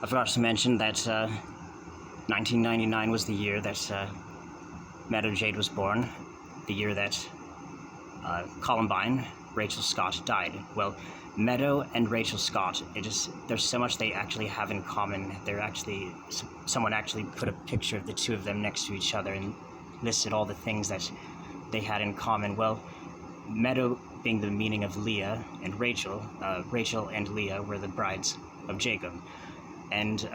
I forgot to mention that 1999 was the year that Meadow Jade was born, the year that Columbine, Rachel Scott, died. Well, Meadow and Rachel Scott, there's so much they actually have in common. Someone actually put a picture of the two of them next to each other and listed all the things that they had in common. Well, Meadow being the meaning of Leah, and Rachel and Leah were the brides of Jacob. And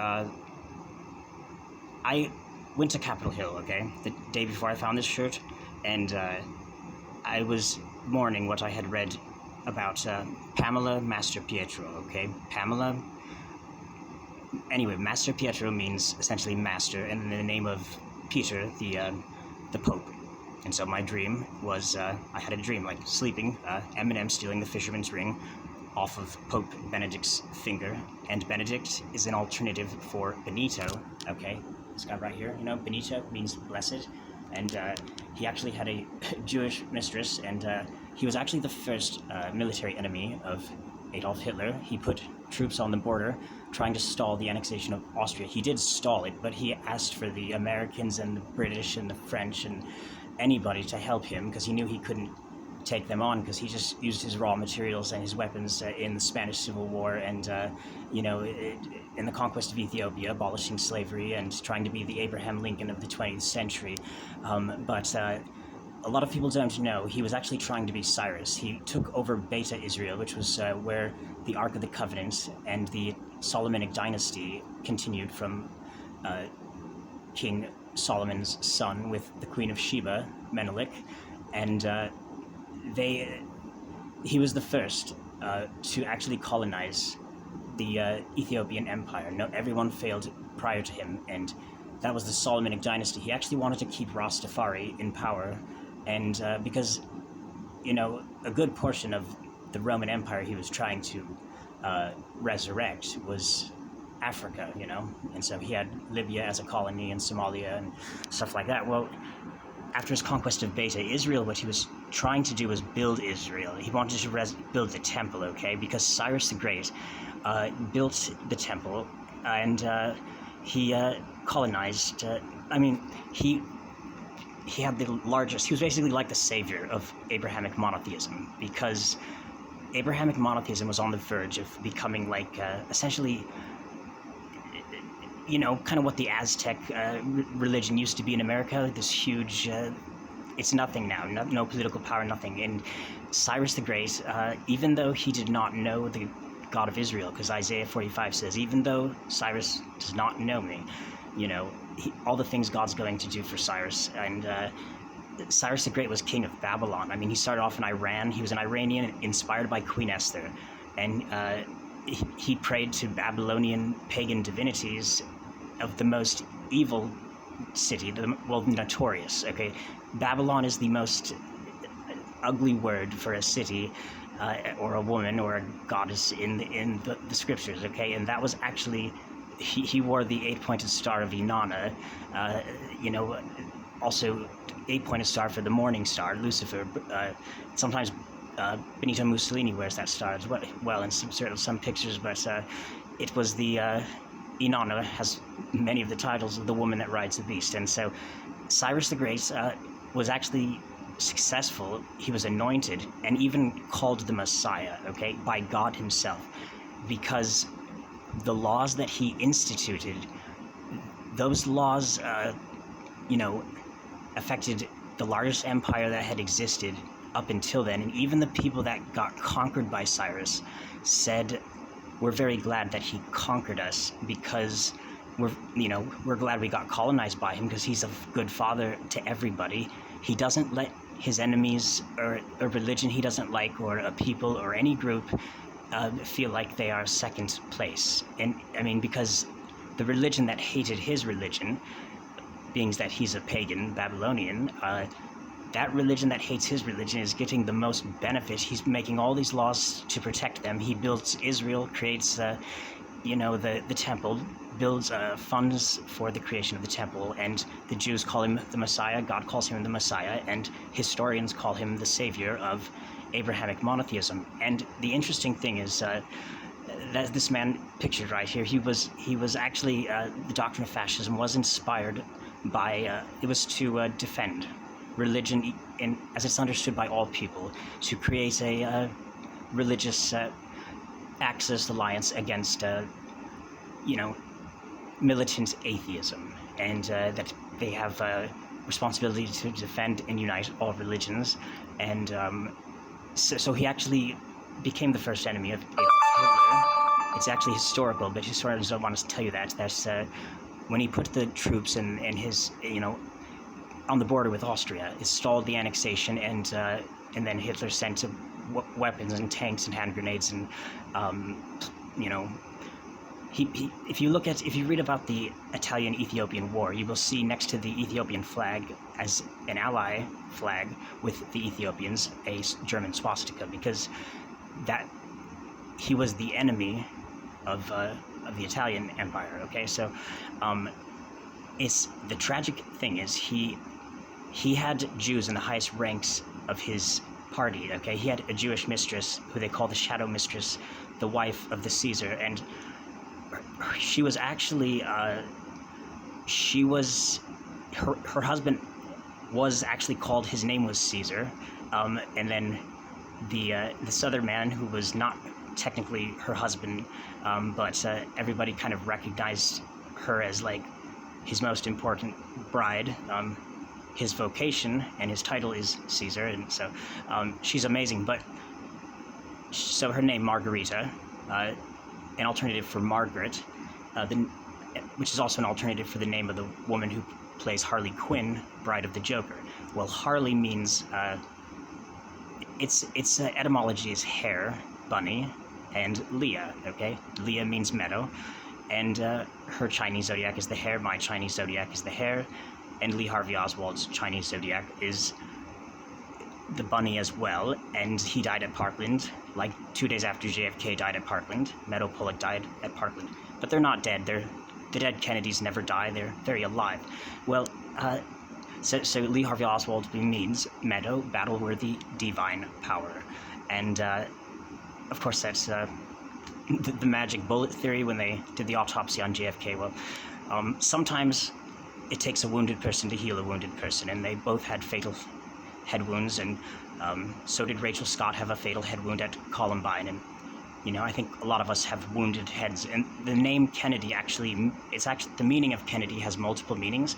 I went to Capitol Hill, okay, the day before I found this shirt, and I was mourning what I had read about Pamela Master Pietro, okay? Anyway, Master Pietro means essentially master, and in the name of Peter, the Pope. And so my dream was, I had a dream, like sleeping, Eminem stealing the fisherman's ring off of Pope Benedict's finger, and Benedict is an alternative for Benito, okay? This guy right here, Benito means blessed, and he actually had a Jewish mistress, and he was actually the first military enemy of Adolf Hitler. He put troops on the border trying to stall the annexation of Austria. He did stall it, but he asked for the Americans and the British and the French and anybody to help him, because he knew he couldn't take them on, because he just used his raw materials and his weapons in the Spanish Civil War, and in the conquest of Ethiopia, abolishing slavery and trying to be the Abraham Lincoln of the 20th century. But a lot of people don't know he was actually trying to be Cyrus. He took over Beta Israel, which was where the Ark of the Covenant and the Solomonic dynasty continued from King Solomon's son with the Queen of Sheba, Menelik, and he was the first to actually colonize the Ethiopian Empire. No, everyone failed prior to him, and that was the Solomonic dynasty. He actually wanted to keep Rastafari in power, and because, a good portion of the Roman Empire he was trying to resurrect was Africa, and so he had Libya as a colony and Somalia and stuff like that. Well, after his conquest of Beta Israel, what he was trying to do was build Israel. He wanted to build the temple, okay, because Cyrus the Great built the temple, and he colonized, he had the largest, he was basically like the savior of Abrahamic monotheism, because Abrahamic monotheism was on the verge of becoming like, essentially, kind of what the Aztec religion used to be in America, this huge, it's nothing now, no political power, nothing. And Cyrus the Great, even though he did not know the God of Israel, because Isaiah 45 says, even though Cyrus does not know me, all the things God's going to do for Cyrus. And Cyrus the Great was king of Babylon. He started off in Iran. He was an Iranian inspired by Queen Esther, and he prayed to Babylonian pagan divinities of the most evil city, notorious, okay? Babylon is the most ugly word for a city or a woman or a goddess in the scriptures, okay? And that was actually, he wore the 8-pointed star of Inanna, also 8-pointed star for the morning star, Lucifer. Sometimes Benito Mussolini wears that star as well in some pictures, but it was the Inanna has many of the titles of the woman that rides the beast. And so Cyrus the Great was actually successful. He was anointed and even called the Messiah, okay, by God himself, because the laws that he instituted, those laws, affected the largest empire that had existed up until then. And even the people that got conquered by Cyrus said, we're very glad that he conquered us, because we're glad we got colonized by him, because he's a good father to everybody. He doesn't let his enemies or a religion he doesn't like, or a people or any group, feel like they are second place. And because the religion that hated his religion, being that he's a pagan Babylonian, that religion that hates his religion is getting the most benefit. He's making all these laws to protect them. He builds Israel, creates, the temple, builds funds for the creation of the temple, and the Jews call him the Messiah, God calls him the Messiah, and historians call him the savior of Abrahamic monotheism. And the interesting thing is that this man pictured right here, he was actually the doctrine of fascism was inspired by it was to defend religion as it's understood by all people, to create a religious axis alliance against militant atheism, and that they have a responsibility to defend and unite all religions, and so he actually became the first enemy of Adolf Hitler. It's actually historical, but historians don't want us to tell you that. That's when he put the troops in his, on the border with Austria, it stalled the annexation, and then Hitler sent weapons and tanks and hand grenades, and if you read about the Italian-Ethiopian War, you will see next to the Ethiopian flag as an ally flag with the Ethiopians a German swastika, because that he was the enemy of the Italian Empire. Okay, so it's the tragic thing is he had Jews in the highest ranks of his party. Okay, he had a Jewish mistress who they call the Shadow Mistress, the wife of the Caesar, and she was actually her husband was actually called, his name was Caesar, and then this other man who was not technically her husband, but everybody kind of recognized her as like his most important bride. His vocation and his title is Caesar, and so she's amazing. But so her name Margarita, an alternative for Margaret, which is also an alternative for the name of the woman who plays Harley Quinn, Bride of the Joker. Well, Harley means its etymology is hare, bunny, and Leah. Okay, Leah means meadow, and her Chinese zodiac is the hare. My Chinese zodiac is the hare, and Lee Harvey Oswald's Chinese zodiac is the bunny as well, and he died at Parkland, like 2 days after JFK died at Parkland. Meadow Pollack died at Parkland, but they're not dead. The dead Kennedys never die. They're very alive. Well, so Lee Harvey Oswald means meadow, battle-worthy, divine power, and of course that's the magic bullet theory when they did the autopsy on JFK. Well, sometimes it takes a wounded person to heal a wounded person, and they both had fatal head wounds, and so did Rachel Scott have a fatal head wound at Columbine, and I think a lot of us have wounded heads, and the name Kennedy the meaning of Kennedy has multiple meanings.